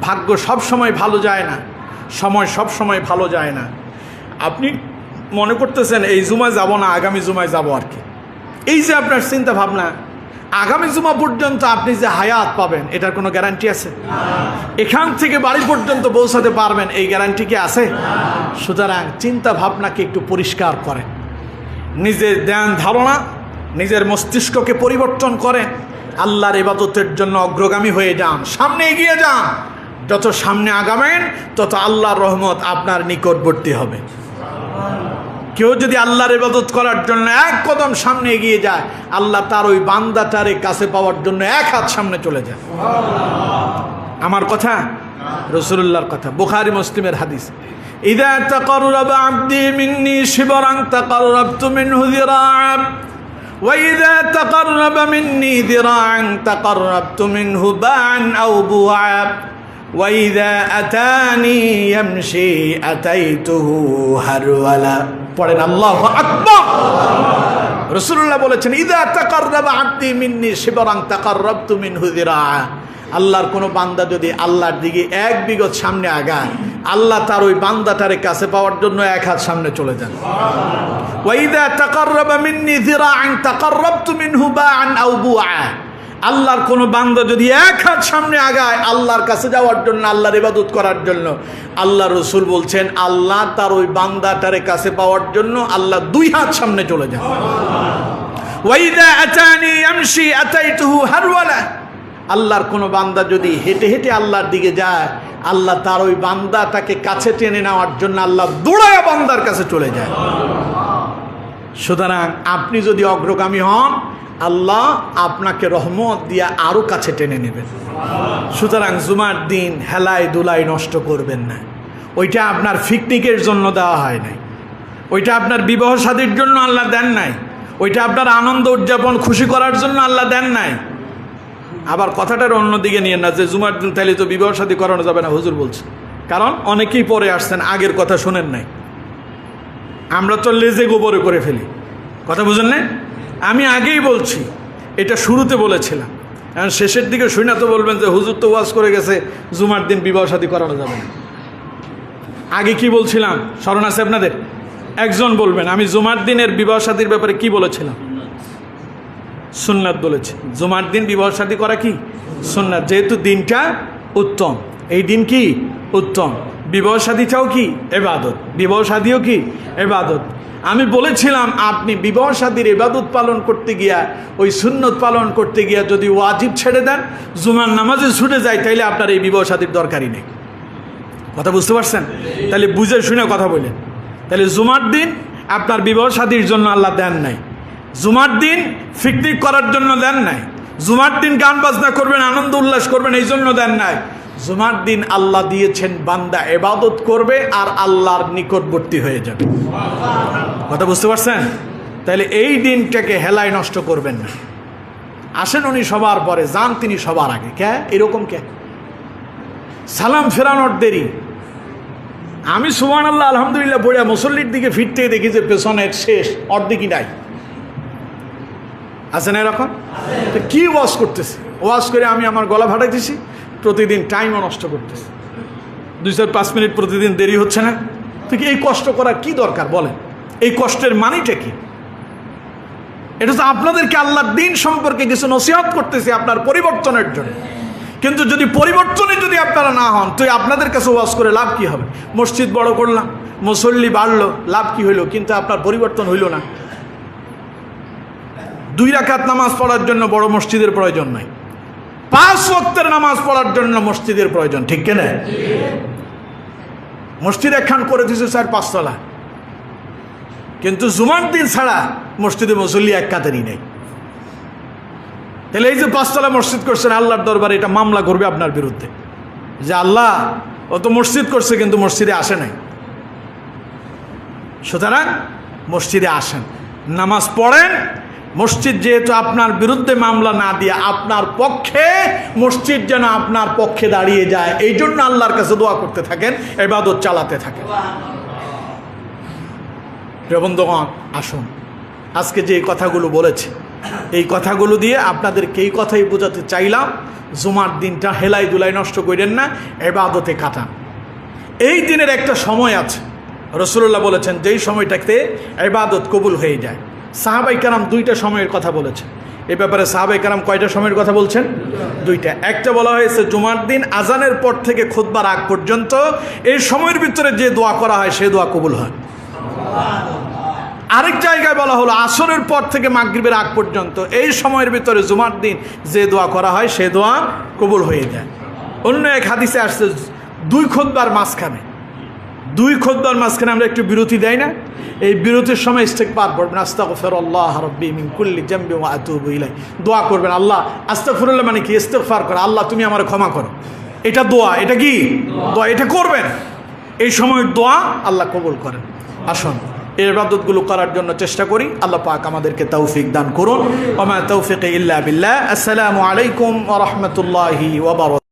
ভাগ্য সব সময় ভালো যায় না, সময় সব সময় ভালো যায় না। আপনি মনে করতেছেন এই জুমায় যাব না, আগামী জুমায় যাব আর কি। এই যে আপনার চিন্তা ভাবনা, আগামী জুমা পর্যন্ত আপনি যে হায়াত পাবেন এটার কোনো গ্যারান্টি আছে? এখান থেকে বাড়ি পর্যন্ত পৌঁছাতে পারবেন এই গ্যারান্টি কি আছে? সুতরাং চিন্তা ভাবনাকে একটু পরিষ্কার করেন, নিজের ধ্যান ধারণা, নিজের মস্তিষ্ককে পরিবর্তন করেন, আল্লাহর ইবাদতের জন্য অগ্রগামী হয়ে যান, সামনে এগিয়ে যান। যত সামনে আগাবেন তত আল্লাহর রহমত আপনার নিকটবর্তী হবে। কেউ যদি আল্লাহর ইবাদত করার জন্য এক কদম সামনে এগিয়ে যায়, আল্লাহ তার ওই বান্দাটারে কাছে পাওয়ার জন্য এক হাত সামনে চলে যায়। আমার কথা, রাসূলুল্লাহর কথা, বুখারী মুসলিমের হাদিস। ইযা তাকাররাবা আবদি মিন্নি শিবরান তাকাররাবতু মিনহু যিরাআন ওয়া ইযা তাকাররাবা মিন্নি যিরাআন তাকাররাবতু মিনহু বা'an আও বু'আ ওয়া ইযা আতানি ইয়ামশি আতাইতুহু হারওয়ালা। পড়েন আল্লাহু আকবার। রাসূলুল্লাহ বলেছেন, ইযা তাকাররাবা আবদি মিন্নি শিবরান তাকাররাবতু মিনহু যিরাআ। আল্লাহর কোনো বান্দা যদি আল্লাহর দিকে এক বিগত সামনে আগায়, আল্লাহ তার ওই বান্দাটারে কাছে পাওয়ার জন্য এক হাত সামনে চলে যান। ওয়া ইযা তাকাররাবা মিন্নি যিরাআন তাকাররাবতু মিনহু বা'an আও বু'আ। আল্লাহর কোনো বান্দা যদি এক হাত সামনে আগায় আল্লাহর কাছে যাওয়ার জন্য, আল্লাহর ইবাদত করার জন্য, আল্লাহ রসুল বলছেন আল্লাহ তার ওই বান্দাটারে কাছে পাওয়ার জন্য আল্লাহ দুই হাত সামনে চলে যান। ওয়া ইযা আতানি ইয়ামশি আতাইতুহু হারওয়ালা। আল্লাহর কোনো বান্দা যদি হেঁটে হেঁটে আল্লাহর দিকে যায়, আল্লাহ তার ওই বান্দাটাকে কাছে টেনে নেওয়ার জন্য আল্লাহ দৌড়ায়া বান্দার কাছে চলে যায়। সুতরাং আপনি যদি অগ্রগামী হন, আল্লাহ আপনাকে রহমত দিয়া আরো কাছে টেনে নেবেন। সুতরাং জুমার দিন হেলায় দুলাই নষ্ট করবেন না। ওইটা আপনার পিকনিকের জন্য দেওয়া হয় নাই, ওইটা আপনার বিবাহ শাদীর জন্য আল্লাহ দেন নাই, ওইটা আপনার আনন্দ উদযাপন খুশি করার জন্য আল্লাহ দেন নাই। আবার কথাটার অন্যদিকে নিয়ে না যে জুমার দিন তাহলে তো বিবাহ শাদী করানো যাবে না, হুজুর বলছে। কারণ অনেকেই পরে আসছেন, আগের কথা শোনেন নাই। আমরা তো লেজে গোবরে করে ফেলি, কথা বুঝেন না? আমি আগেই বলছি, এটা শুরুতে বলেছিলাম, এখন শেষের দিকে শুনে তো বলবেন যে হুজুর তো ওয়াজ করে গেছে জুমার দিন বিবাহ শাদী করানো যাবে না। আগে কি বলছিলাম স্মরণ আছে আপনাদের? একজন বলবেন আমি জুমার দিনের বিবাহ শাদীর ব্যাপারে কি বলেছিলাম? সুন্নাত বলেছি। জুমার দিন বিবাহ শাদী করা কি সুন্নাত, যেহেতু দিনটা উত্তম। এই দিন কি উত্তম, বিবাহ শাদীটাও কি ইবাদত, বিবাহ শাদীও কি ইবাদত। আমি বলেছিলাম আপনি বিবাহ শাদীর ইবাদত পালন করতে গিয়া, ওই সুন্নত পালন করতে গিয়া যদি ওয়াজিব ছেড়ে দেন, জুমার নামাজে ছুটে যায়, তাইলে আপনার এই বিবাহ শাদীর দরকারই নেই। কথা বুঝতে পারছেন? তাহলে বুঝে শুনে কথা বলেন। তাহলে জুমার দিন আপনার বিবাহ শাদীর জন্য আল্লাহ দেন নাই, জুমার দিন পিকনিক করার জন্য দেন নাই, জুমার দিন গান বাজনা করবেন, আনন্দ উল্লাস করবেন এই জন্য দেন নাই। জুমার দিন আল্লাহ দিয়েছেন বান্দা ইবাদত করবে আর আল্লাহর নিকটবর্তী হয়ে যাবে। কথা বুঝতে পারছেন? তাহলে এই দিনটাকে হেলায় নষ্ট করবেন না। আসেন উনি সবার পরে, যান তিনি সবার আগে। কে এরকম? কে সালাম ফেরানোর দেরি? আমি সুবহানাল্লাহ আলহামদুলিল্লাহ বইয়া মুসল্লির দিকে ফিরতে দেখি যে পেছনের শেষ অর্ধেকই নাই। আছে না এরকম? কি ওয়াজ করতেছি, ওয়াজ করে আমি আমার গলা ফাটাইতেছি, প্রতিদিন টাইমও নষ্ট করতেছি, 2-5 মিনিট প্রতিদিন দেরি হচ্ছে না? তো এই কষ্ট করার কি দরকার বলেন? এই কষ্টের মানেটা কি? এটা তো আপনাদেরকে আল্লাহর দিন সম্পর্কে কিছু নসিহত করতেছি আপনার পরিবর্তনের জন্য। কিন্তু যদি পরিবর্তনে যদি আপনারা না হন, তো আপনাদের কাছে ওয়াজ করে লাভ কি হবে? মসজিদ বড় করলাম, মুসল্লি বাড়লো, লাভ কি হইলো? কিন্তু আপনার পরিবর্তন হইল না। 2 রাকাত নামাজ পড়ার জন্য বড় মসজিদের প্রয়োজন নাই, 5 ওয়াক্তের নামাজ পড়ার জন্য মসজিদের প্রয়োজন, ঠিক কিনা? মসজিদ একখান করে দিয়েছে 4-5 তলা, কিন্তু জুমার দিন ছাড়া মসজিদে মুসল্লি এক কাতারই নেই। তাহলে এই যে 5 তলা মসজিদ করছেন, আল্লাহর দরবারে এটা মামলা করবে আপনার বিরুদ্ধে যে আল্লাহ ও তো মসজিদ করছে কিন্তু মসজিদে আসে নাই। সুতরাং মসজিদে আসেন, নামাজ পড়েন। মসজিদ যেহেতু আপনার বিরুদ্ধে মামলা না দিয়ে আপনার পক্ষে, মসজিদ যেন আপনার পক্ষে দাঁড়িয়ে যায়, এই জন্য আল্লাহর কাছে দোয়া করতে থাকেন, ইবাদত চালাতে থাকেন। প্রিয় বন্ধুগণ, আসুন আজকে যে কথাগুলো বলেছি, এই কথাগুলো দিয়ে আপনাদেরকে এই কথাই বোঝাতে চাইলাম, জুমার দিনটা হেলাই দুলাই নষ্ট করেন না, ইবাদতে কাটান। এই দিনের একটা সময় আছে, রাসূলুল্লাহ বলেছেন যেই সময়টাতে ইবাদত কবুল হয়ে যায়। সাহাবাই কেরাম দুইটা সময়ের কথা বলেছেন। এই ব্যাপারে সাহাবাই কেরাম কয়টা সময়ের কথা বলছেন? দুইটা। একটা বলা হয়েছে জুমার দিন আজানের পর থেকে খুতবার আগ পর্যন্ত, এই সময়ের ভিতরে যে দোয়া করা হয় সে দোয়া কবুল হয়। আরেক জায়গায় বলা হলো আসরের পর থেকে মাগরিবের আগ পর্যন্ত, এই সময়ের ভিতরে জুমার দিন যে দোয়া করা হয় সে দোয়া কবুল হয়ে যায়। অন্য এক হাদিসে আসছে দুই খুতবার মাঝখানে আমরা একটু বিরতি দেয় না? এই বিরতির সময় ইস্তেগফার পড়বেন, আস্তাগফিরুল্লাহ রাব্বি মিন কুল্লি জামবি ওয়া আতুবু ইলাইহি। দোয়া করবেন আল্লাহ, আস্তাগফিরুল্লাহ মানে কি? ইস্তেগফার করা, আল্লাহ তুমি আমার ক্ষমা করো। এটা দোয়া, এটা কি দোয়া? এটা করবেন। এই সময় দোয়া আল্লাহ কবুল করেন। আসুন এই ইবাদতগুলো করার জন্য চেষ্টা করি। আল্লাহ পাক আমাদেরকে তৌফিক দান করুন। ওয়া মা তৌফিক ইল্লা বিল্লাহ। আসসালামু আলাইকুম ওয়া রাহমাতুল্লাহি ওয়া বারাকাতুহু।